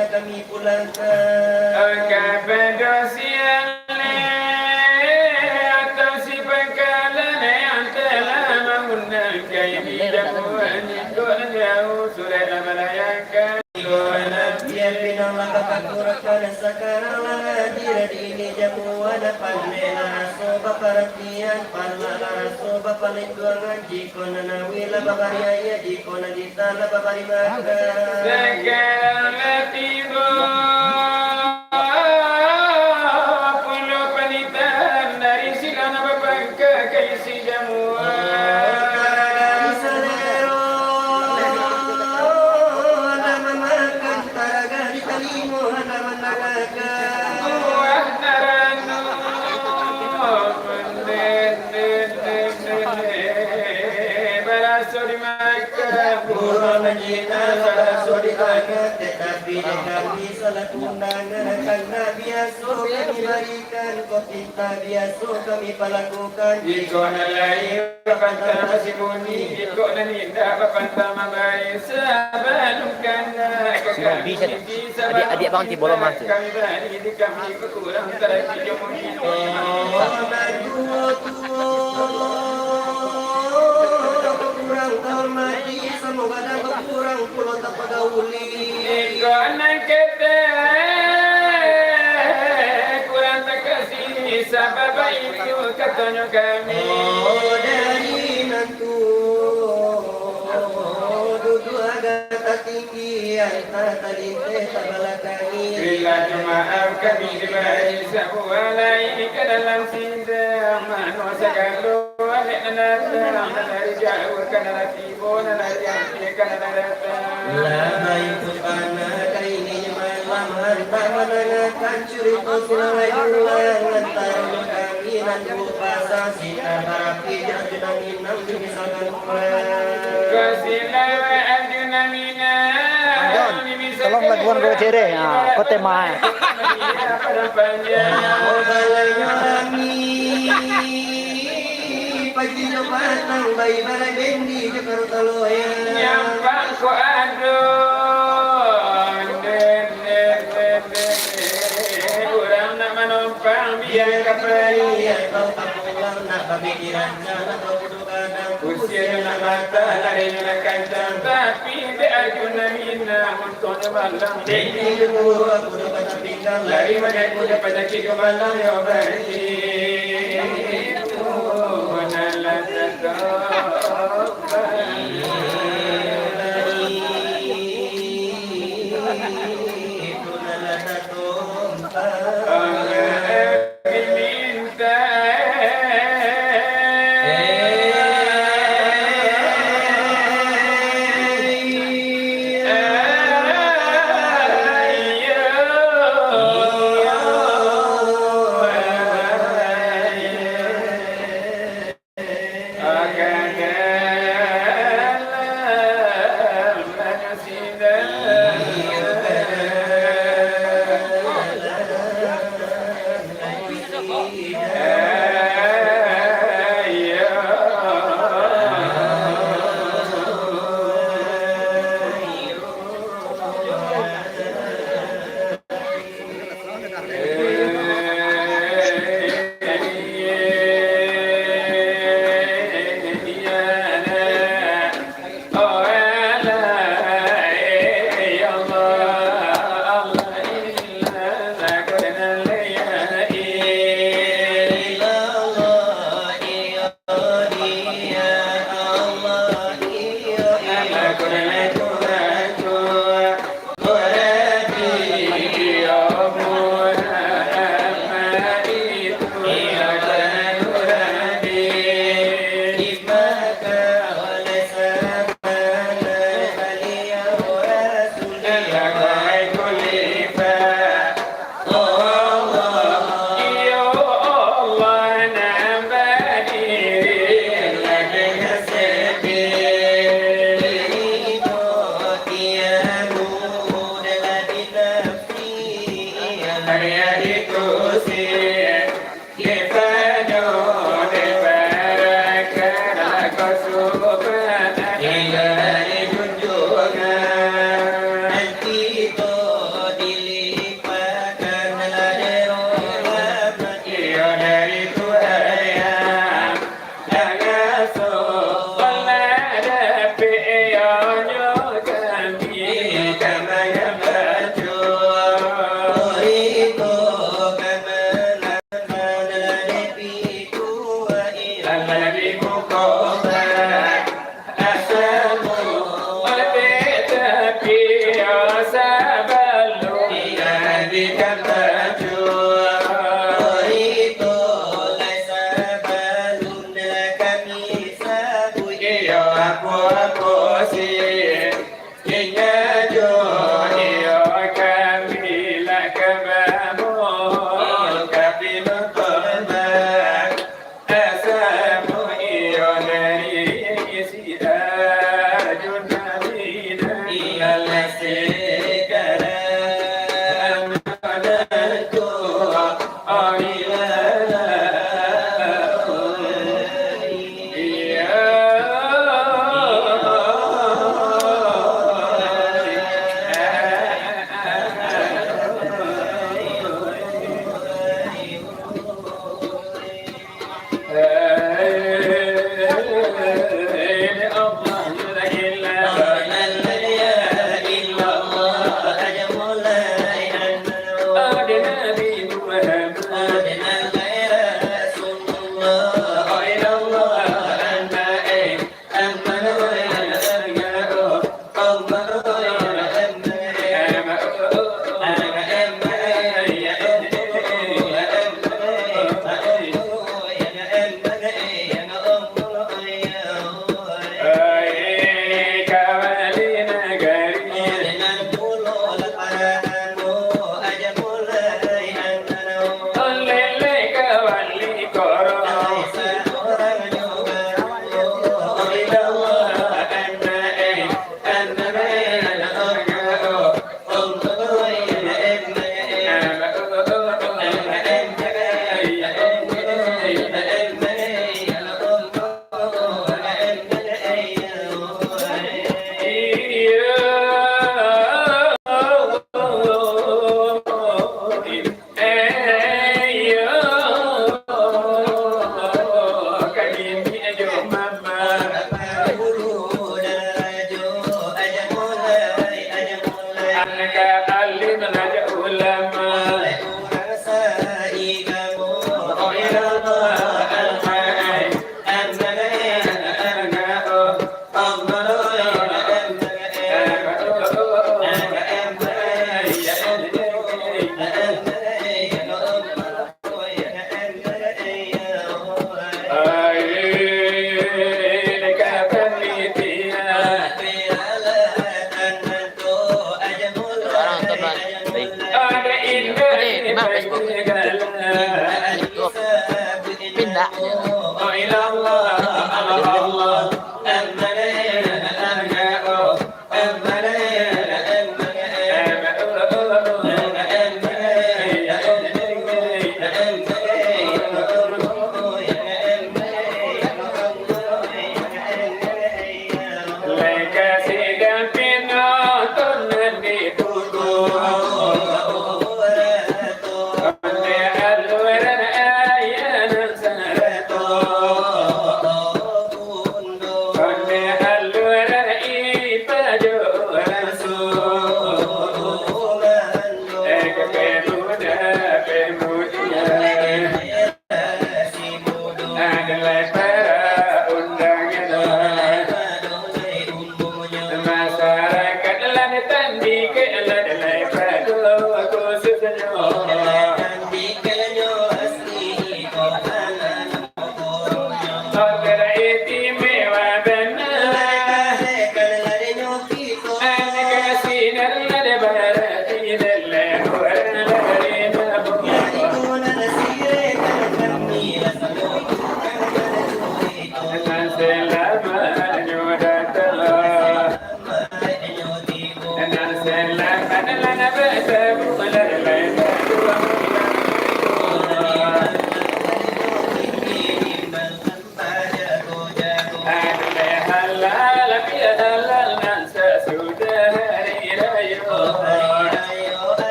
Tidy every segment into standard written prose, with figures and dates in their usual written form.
mana kami pulangkan. Kepada siale atau si bekalan yang telah menggunakan jamuan itu jauh sudah melayakan. Biar pinang langkah kakurakan sekarang hadir ini jamuan panmela soba perhatian panmela soba palinduangan jiko nanawila babariaya jiko naditala babari maka sekarang tiba pulau panitan dari silana bapak ke isi jamuan. Tetapi kami salah undangan karena biasa kami berikan kita biasa kami pelakukan jika nalai pantang masih bunyi jika nanindak pantang mabai sabalukan bisa adik bang ti bolong mas kami tadi di kami kurang terhadap jomong kurang hormati semoga dapat kurang pulau tak pagauli jika anak kita kurang tak kasih sabab itu katanya kami dari nantu duduk agak tinggi antara talinte tabalakangi bila maaf kami diberi sebuah lain ke dalam sidang manusia kalau dari jauh karena tibo dari yang karena datang lama itu panah kali ini malam hantar menangakan cerita sulawai ulang antara kami dan pasang sita barapi jangan inam misalkan kasilawa aduna mina tolong laguan gue cere ya kote mai pagi patang bayi balai bendi jekar taloya yang bangko aduh kurang nak menumpang biar kapal kau tak pulang nak pemikiran jangan kau duduk kadang usia nak mata lari nak kancang tapi beajuna mina untuk malam jadi dulu aku dapat pinggang lari mana aku dapat kaki ke malam ya berarti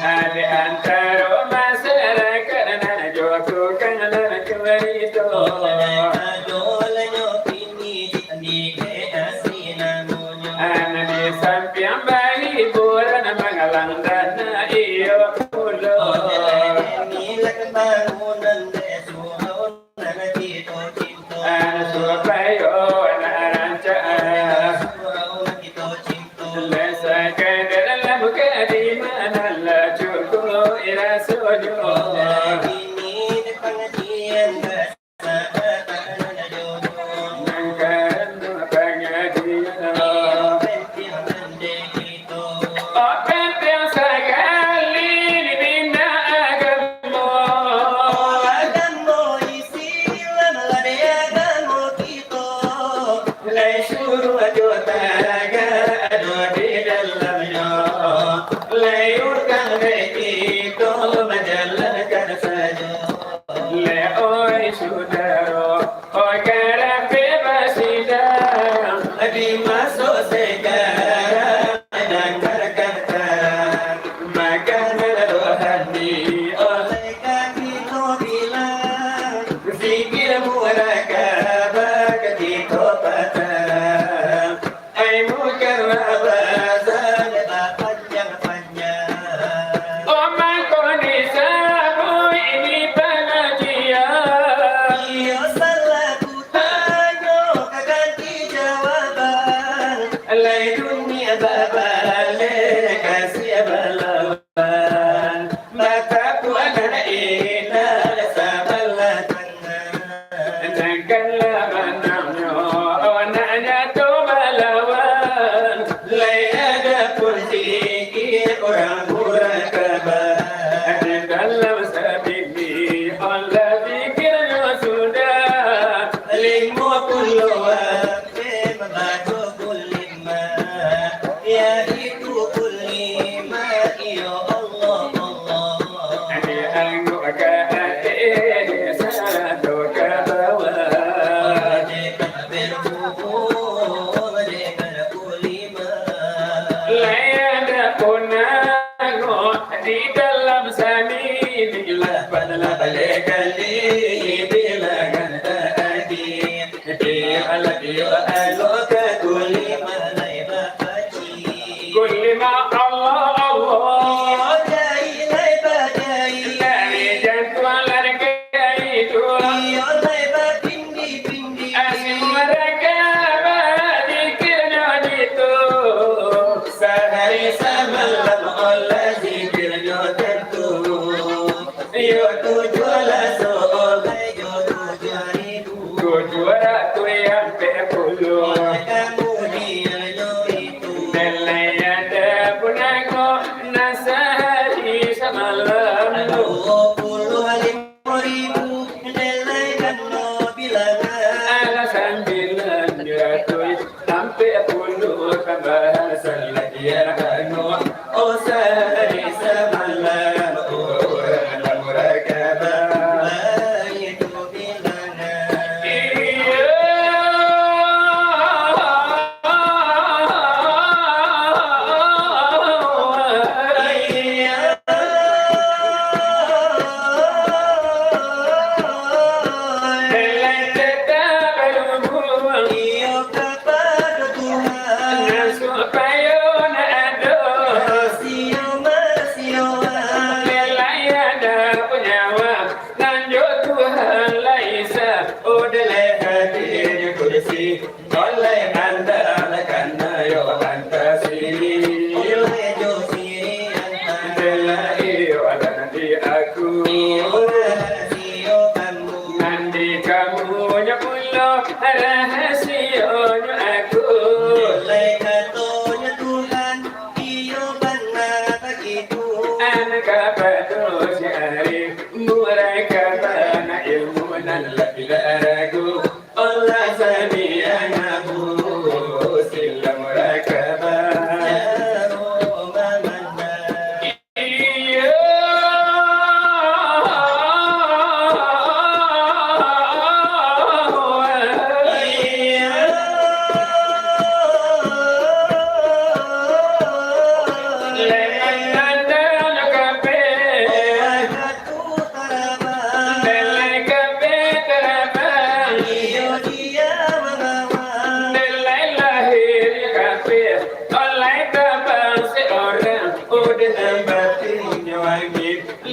Ada antara masyarakat dan joku kanan kemerito. Anak di samping bayi bulan mengalang dana iyo pulo. Anak supayo anak rancang. Lesa kadang kadiman Allah cukup ira sojo.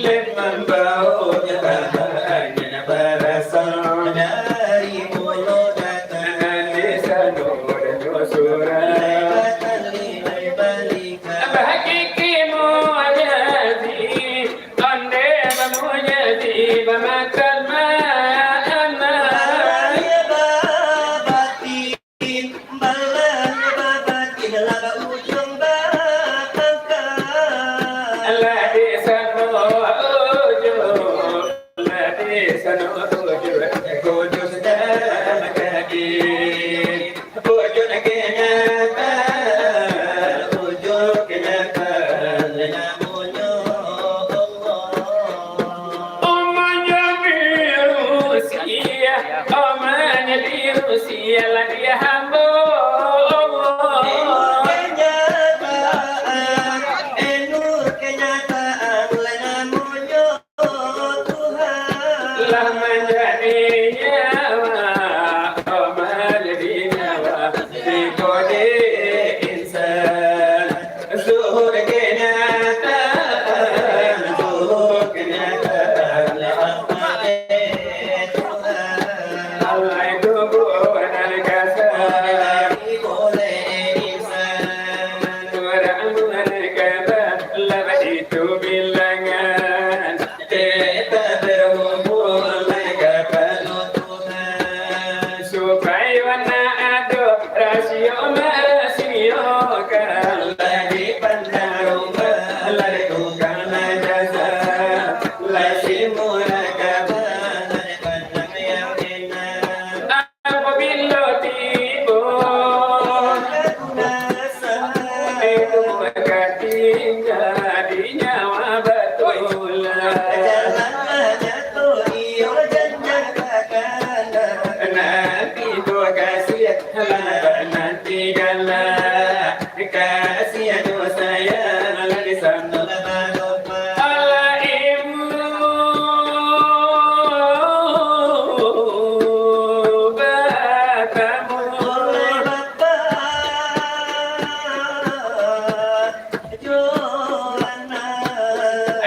relate membawa nyatanya berasal dari mulut datang desa nur surah bahakiki muajadi ande bamuajadi bamakan ma'ana ya babatin balan babatin laga ujung batangkan la desa nuju la desa nuju kojo sedang menjadi kojo kenyataan ujung kenyataan namunnya omanya birusia omanya birusia la dia hamba kenyataan nur kenyataan namunnya Tuhan lah menjadi nyawa amal di nyawa di kode insan zuhur kenyataan zuhur kenyataan Allah itu bukan kasar orang kata lah itu bilangan kita berhubung supaya wana ado rasio marasio kan lagi pandang lagi tukang jasa lagi murakaban apabila tiba itu berkatinya di nyawa betul nanti dua kasih nanti gala kasih dosa yang di sana Allah ibu batamu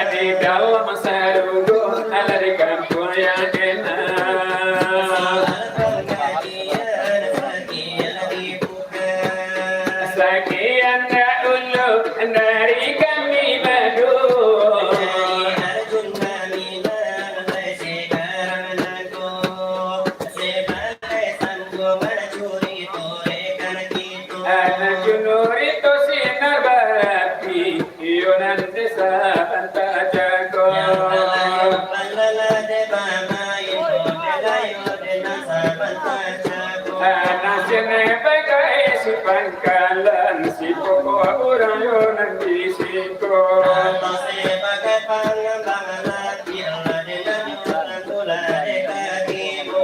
di dalam sarungku ala di kampung yang enak sekian dahulu dari kami berdua anak junur itu sinar berapi yonan desa pantai jago anak jenis bagai si pangkalan si pokok orang yonan di situ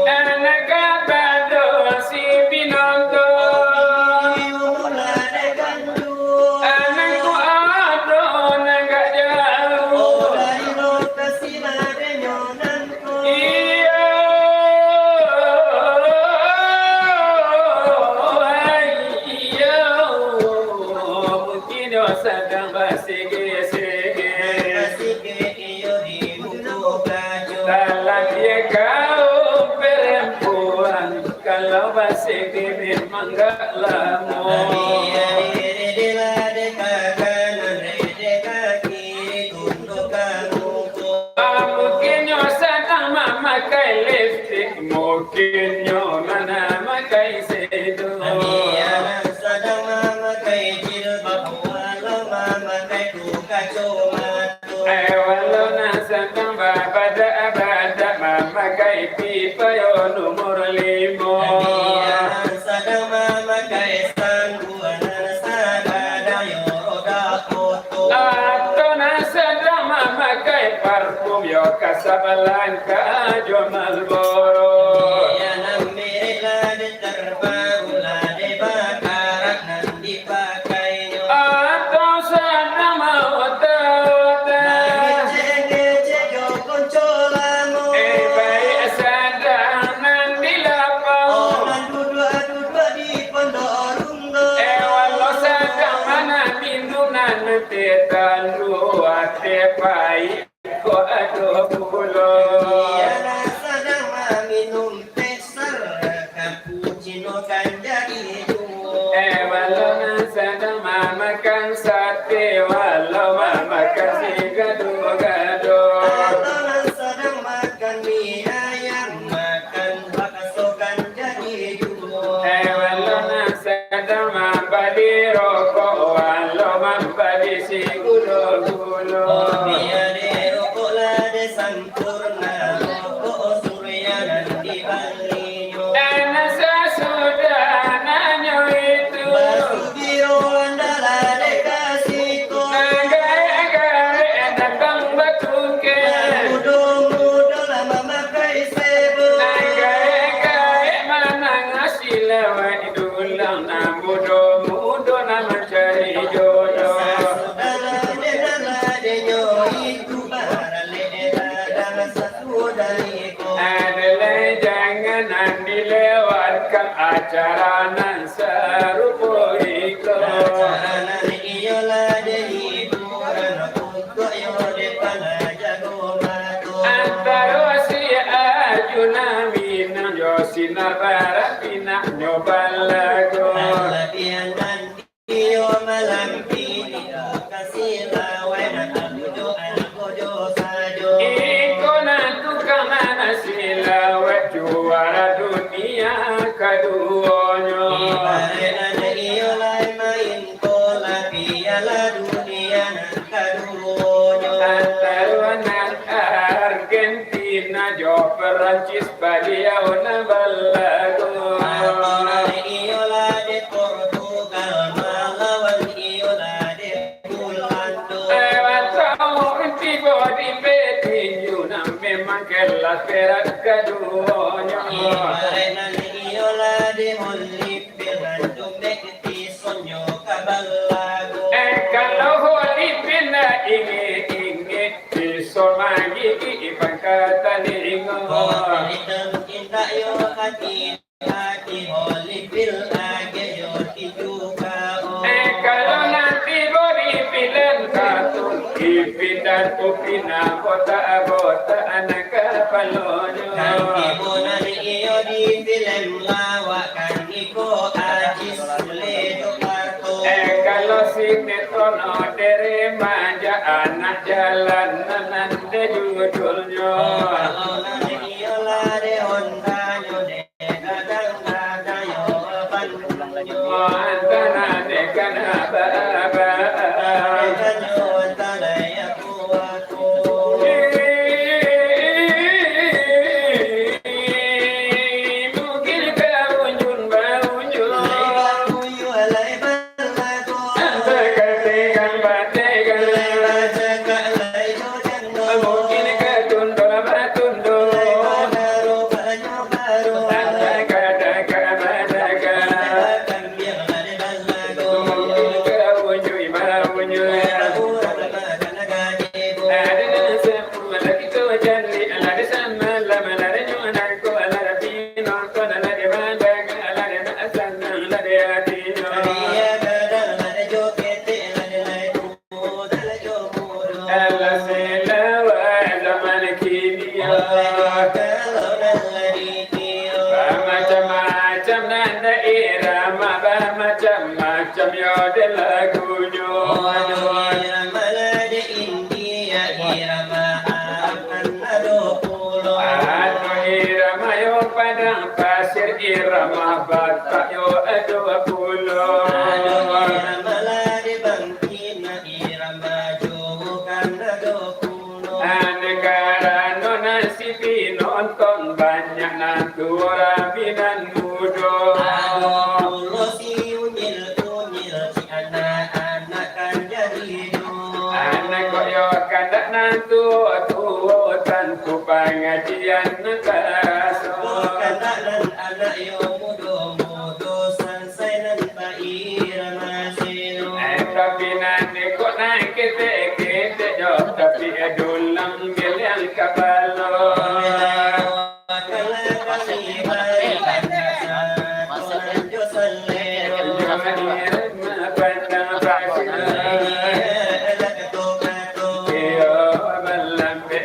anak kabado si binondo anakku ada nggak jauh iya iya mungkin sedang bersege-sege dalam dia kau perempuan kalau bersege memang gak lama mungkin sedang memakai lipstick mungkin mana memakai sedo walau sedang babada memakai pipa yo nomor 5 atau sedang memakai parfum yo Casablanca yo Marlboro atau sedang mau baik sedang nanti lapau walau sedang mana minuman tetan luar tepai ko aduh pulo. Ialah sedang minum teh cappuccino kan jadi dua. Walau sedang makan sate, walau makan si gado-gado. Kalau sedang makan mie ayam, makan bakso kan jadi dua. Walau sedang membeli rokok, walau membeli si gulo-gulo. Biar rokok lade sempurna, rokok surya dan dibalinya. Dan sesudah nanya itu, Basubiro andalah dekasih ko. gaya-gaya datang batuke. Mudo-mudo lama makai sebo. Gaya-gaya mana ngasih lewat dulang, na mudo-mudo na mencari jodoh. Saudara de itu barale dalam satu dariku. Adalah jangan dilewatkan acara nan serupa itu. Anak iyalah de hiburan untuk yo depan jago matu. Antara si Arjuna Mina yo sinar barat pina nyoba lagu. Latihan nanti yo malam ini kasih lawan aku jo sajo. Ikona tukang mana silawat juara dunia keduanya. Ibarat iyalah main bola piala dunia nan kadunya. Antara Argentina jo Perancis beliau nabalagu. Iyalah de Portugal melawan iyalah de Belanda. Tiba di petinju memang kelas berat keduanya. Ibarat iyalah de Hollywood dan dombek di sonyo kabalago. Kalau holi pina ingi disomagi ibang katalingo. Hitam cinta yo hati Hollywood age yo tijuka. Kalau nanti bori pilen katun ipidan upina kota anak kapalonyo. Nanti bonan iyo di film lawakan iko ajis ledo karto. Kalau sinetron dere manja anak jalan nanti judulnya. Kalau nanti iyo lade Honda yo de kadang yo banyo. Antara dekan apa-apa. Kanyo antara ya kuatu. Mungkin kau unjun baunjun. Kuyu alai balago. Tekan batekan. Cakak alai yo jando. Mungkin ketundo batundo. Baru banyo baru. Tekan batekan. Kan biar lade balago. Mungkin kau unjun baunjun. Macam-macam nanda irama, macam-macam yo de lagunya. Irama yo padang pasir, irama batak yo dua pulau. Negara nona sipi nonton banyak natura binan mudo. Anak koyo kandak nantu tantu pengajian nekaso. Tapi nanti kok naik kete jauh tapi dulang gelian kapalo. Balam be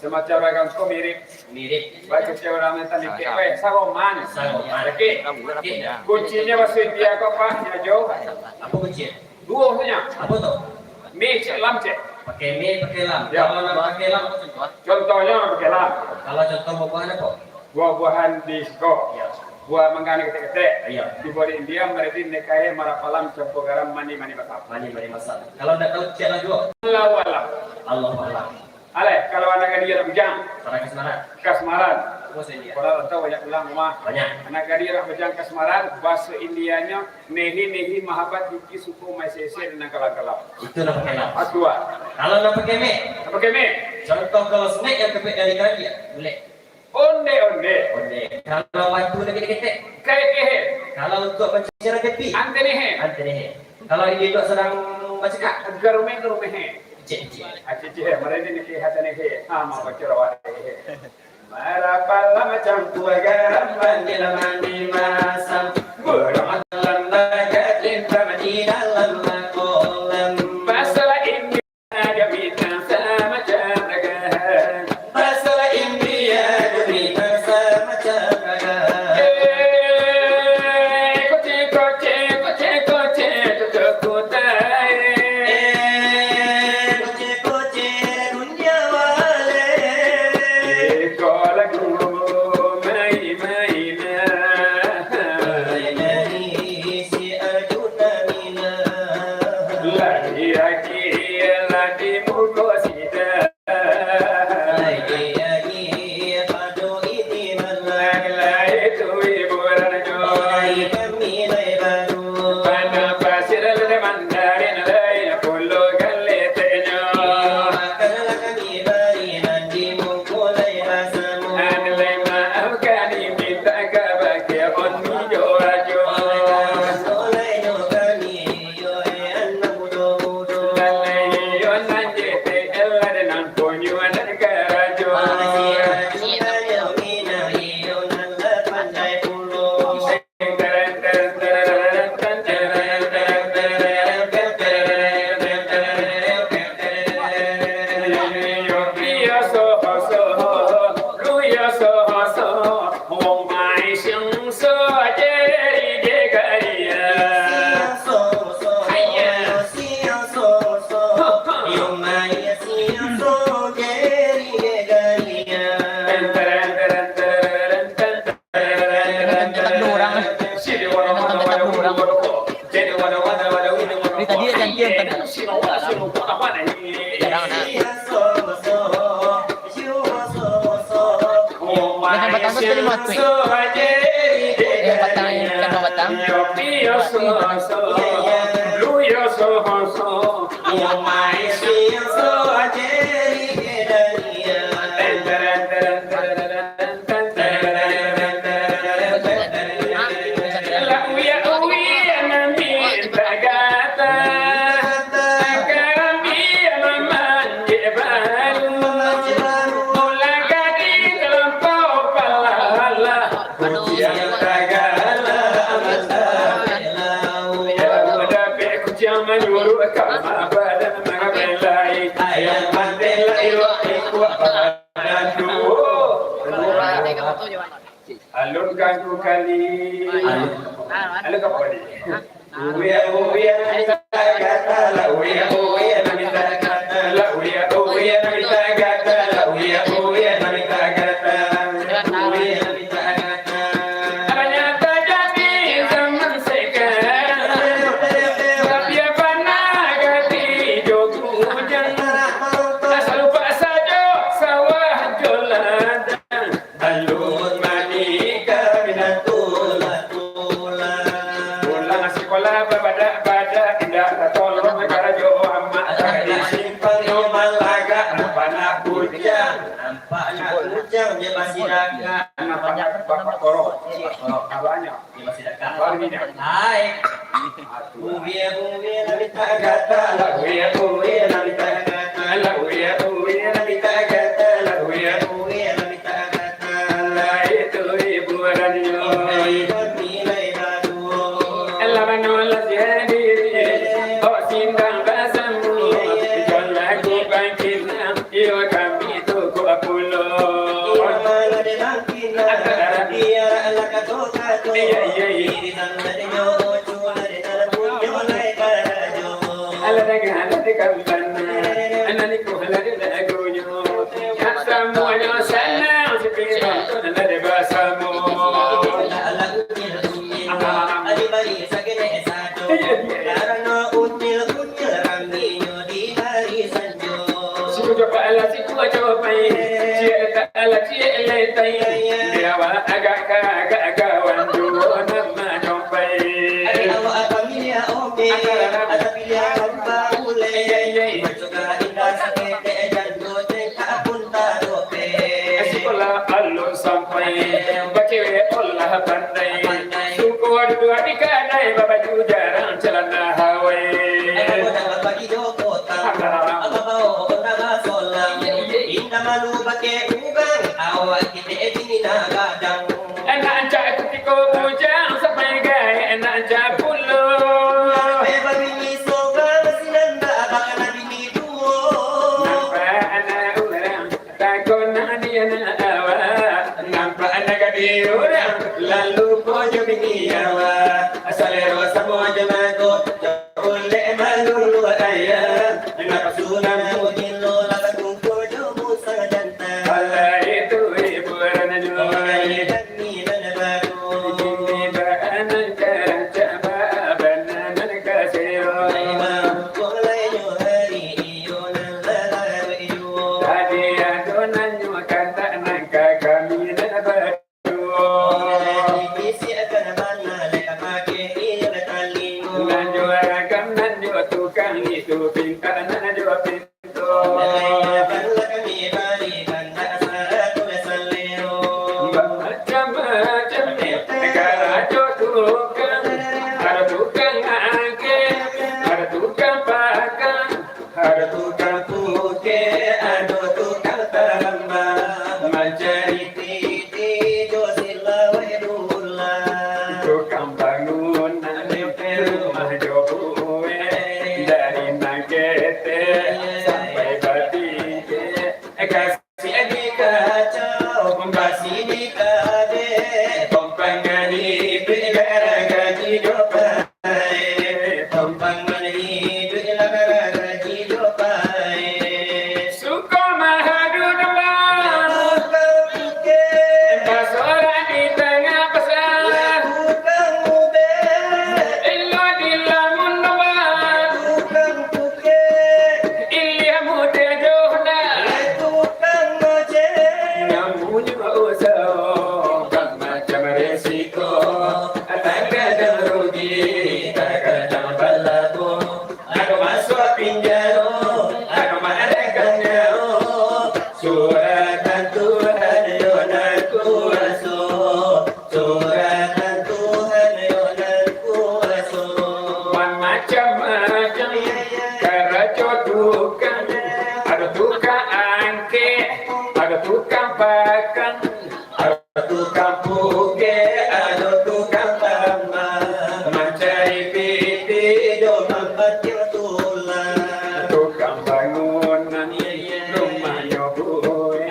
Semacam ragam kau mirip. Baik kecil orang mentali kewe, sagoman. Oke. Kuncinya bahasa India kau apa? Nyajo. Apa kunci? Dua saja. Apa tuh? Mi cek lam cek. Pakai mie, pakai lam. Ya. Kalau nak pakai lam, apa contoh? Contohnya pakai lam. Kalau contoh buah-buahan apa? Buah-buahan disco. Ya. Buah menggana ketek-ketek. Iya. Di bawah India mereka nekahe marapalam campur garam mani-mani batap. Mani masak. Kalau nak tahu cek lagi juga. Allah. Allah Allah. Ale, kalau anak dia bujang, Sarang Semarang. kasmaran. Apa saya dia? Kalau tahu banyak ulang rumah. Banyak. Anak dia bujang kasmaran, bahasa Indianya nehi mahabat yuki suku maisese dan kalak-kalak. Itu nak pakai lam. Atua. Kalau nak pakai mie, Apa keme? contoh kalau snack yang kepek dari kaki ya, boleh. Onde. Boleh. Kalau batu lagi ketek. Kai kehe. Kalau untuk penciciran kepi, Ante nehe. ante nih. Kalau ini dok sedang macam Garume he. cek. Acici he. Mereka ni kehe hata nehe. Ama baca rawat he. Marapala macam tua garam manila mani masam. Burang lambaga linta madina lamma kolam. Masalah ini ada bintang sama caraga. Masalah India demi bangsa macam raga. Koce dunia wale. Main si Alun ganggu kali, alun apa ni? Uya namita kata la, uya namita kata la, uya namita kata la, uya namita kata, uya namita kata. Hanya terjadi zaman sekarang, tapi apa nak ganti jogu jangan, asal lupa saja sawah jualan, alun. Ujang dia masih dagang. Namanya Bapak Koro. Abahnya dia masih dagang. Barunya. Hai. Uya namita kata la, uya namita kata la, uya namita kata la, uya namita kata la. Itu ibu radio. Nilai baru. Allah menolak jadi. Oh sindang basamu. Jalanku bangkitnya. Iyo kami tu ku apulo. Lalu pojo bingiyawa asalero samo jamago jole malulu ayah napasunan mudilo latung pojo musa janta ala itu ibu ranajulai ni baru ni bana kaca bana kasiro ima kolai yo hari yo nalala yo tadi adonan yo kata nangka kami baru angke ada tukang pakan ada tukang puke, ada tukang tambang, mencari piti, domang batil tulang. tukang bangunan rumah nyoboe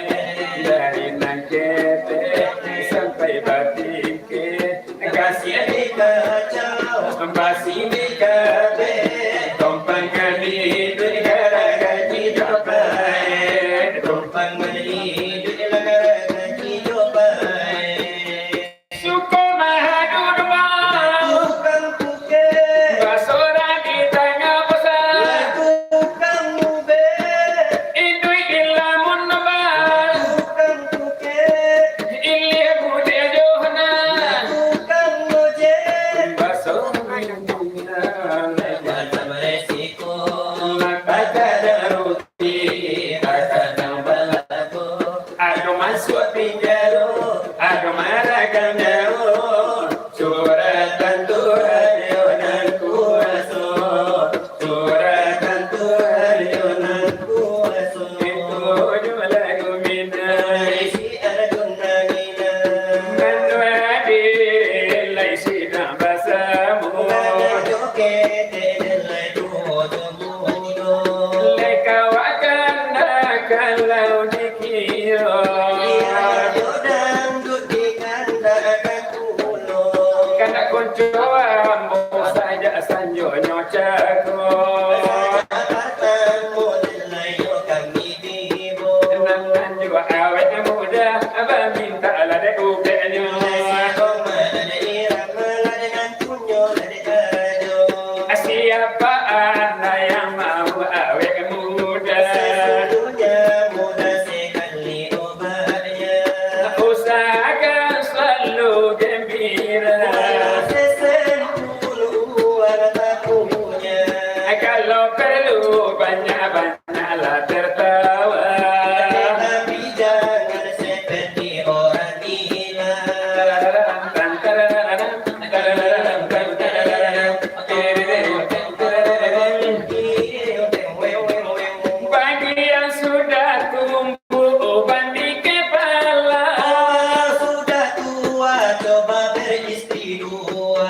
dari nangkete sampai batike Kasih di kacau, basi di kabe, tumpang kali duit gara gaji jopai, tumpang mani duit gara gaji jopai. suko mahadurma Tukang puke, basura di tengah pasar tukang mube, itu ilamun nabas tukang puke, ili bude johana tukang ojek. basura Macam resiko, ada roti, ada balaku. Aduh masuk pinjaro, aduh marahkan jauh. Suratan Tuhan yonan kuaso, suratan Tuhan yonan kuaso. itu lagu mina Isi arjuna gina, Manwadi laisi basamu ada joget delai dodo mudo. lekawakan kalau dikira Dia jodan dudi kanda kakulo. kana koncoan mo saja sanyo nyocako Kata mulai yo kami tibo. nan juga awet muda aba minta ala de ubenyo siapa anak yang mau awet muda usahakan selalu gembira kalau perlu banyak-banyaklah tertawa bagi yang sudah tumbuh uban di kepala Sudah tua coba beristri dua.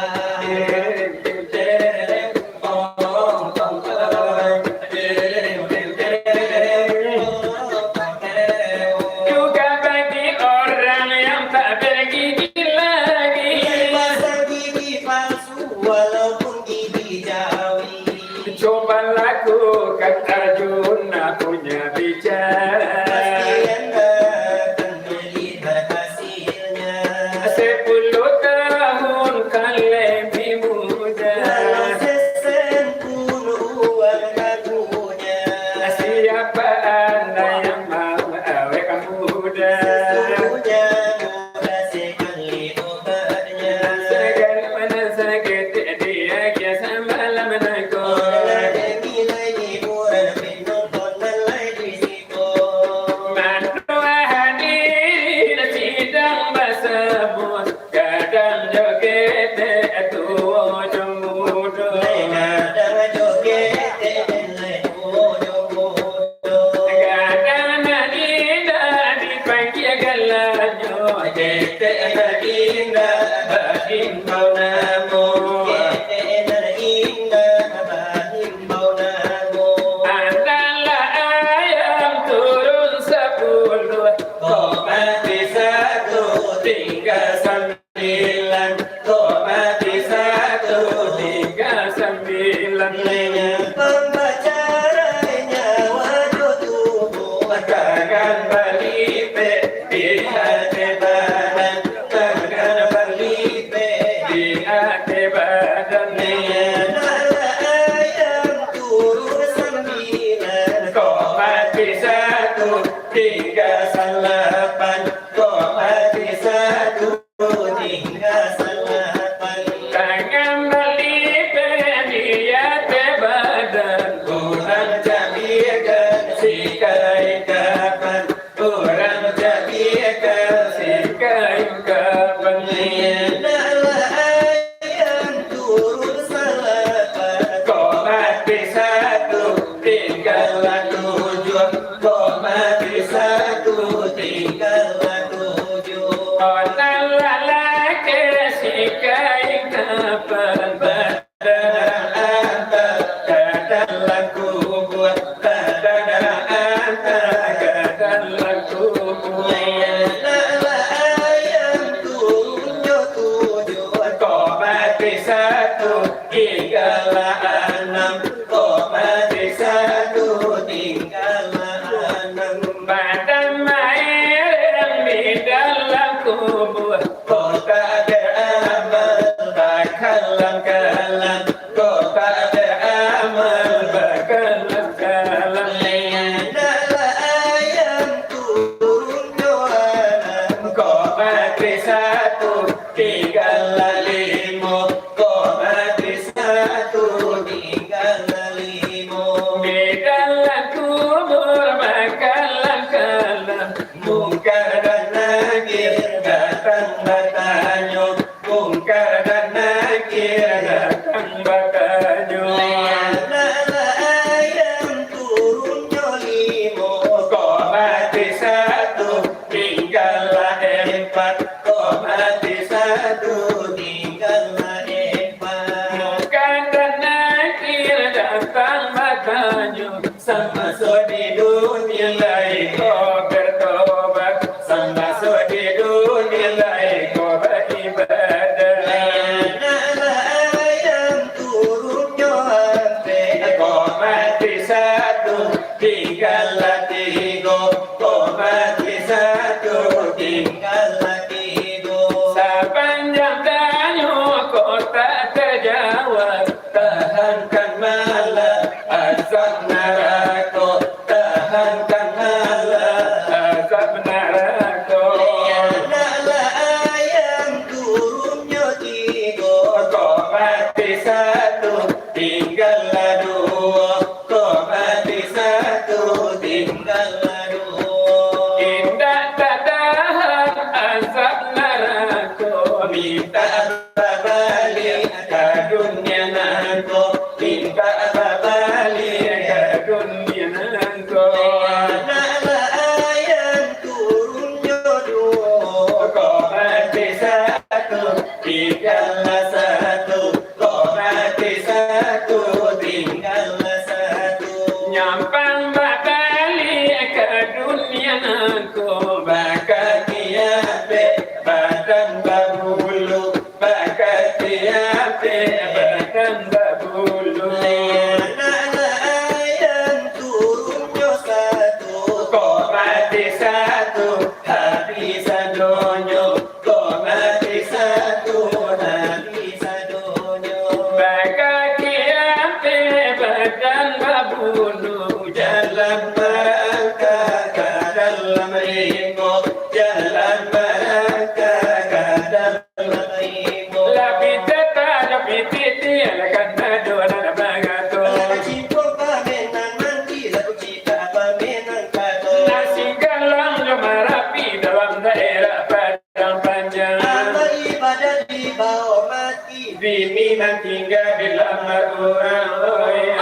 juga bagi orang yang tak bergigi lagi Pasang gigi palsu walaupun gigi jawi. coba lakukan Arjuna punya bicara Pasti Anda akan melihat hasilnya. 10 tahun kan lebih muda Walau sesen pun uang kagunya. siapa anda yang mau awet muda Sesungguhnya mudah sekali obatnya. segala mana sakit dia kiasa malam naku Ada nilai hiburan penonton dan lain risiko. Manua hadir sidang basabun kadang joget tua jomudo Kadang joget lain bodoh-bodoh. kadang nadina dipanggil galanyo jete nadina bagimbau namo adalah ayam turun 10 kok mati 1 tinggal 9 kok mati 1 tinggal 9 Tangan balipe di hati badan Tangan balipe di hati badan Kok mati 1 tinggal 8 Kok mati 1 tinggal 8 Tangan balipe di hati badan Kurang jadikan si kain kapan Kurang jadikan si kain kapan Kok mati 1 tinggal 7 Kok mati ayam tujuh Kok mati satu tinggal enam. kok mati satu tinggal enam. Badan air yang di dalam kubur. Kok tak beramal Kalam-kalam kok tak beramal berkalam-kalam. adalah ayam tujuh enam. Kok mati satu tinggal lima. Kok mati satu tinggal lima. Di dalam kubur berkalam-kalam. Mungkar dan nakir datang bertanya. Mungkar dan nakir datang bertanya. Adalah ayam turunnya lima. Kok mati satu tinggal empat. Kok mati satu tinggal empat. Bukan dan nakir datang bertanya. Sama di dunia lain kau bertobat. Sama di dunia lain kau beribadah. Adalah ayam turunnya empat. Kau mati satu tinggal tiga. Kok mati satu tinggal tiga. Sepanjang tanya kau tak terjawab. Tahankan malam azab neraka. Tahankan malam Azab neraka. adalah ayam turunnya tiga. Kau mati satu Tinggal dua. Kok mati satu tinggal dua. Tidak tahan azab neraka. Minta balik ke dunia nanti. Minta balik Ke dunia nanti. adalah ayam turunnya dua. Kau Mati satu tinggal satu. Kok mati satu tinggal satu. nyampang balik ke dunia nanti. Bakat tiape badan babulu. Bakat tiape Badan berbulu. adalah ayam turunnya satu. Kok mati satu habis dunia. Kok mati satu habis dunia. Kaki api badan berbulu. Jalan mereka ke dalam rimbo. Jalan mereka ke dalam rimbo. Lapi tetap lapi titik karena dua nada bagato. Lagu cinta pamenan mandi. Lagu cinta pamenan kato. Nasi galang cuma rapi dalam daerah padang panjang. Amal ibadah di bawah mati. Bini nan tinggal di lamar orang. Oh, ya.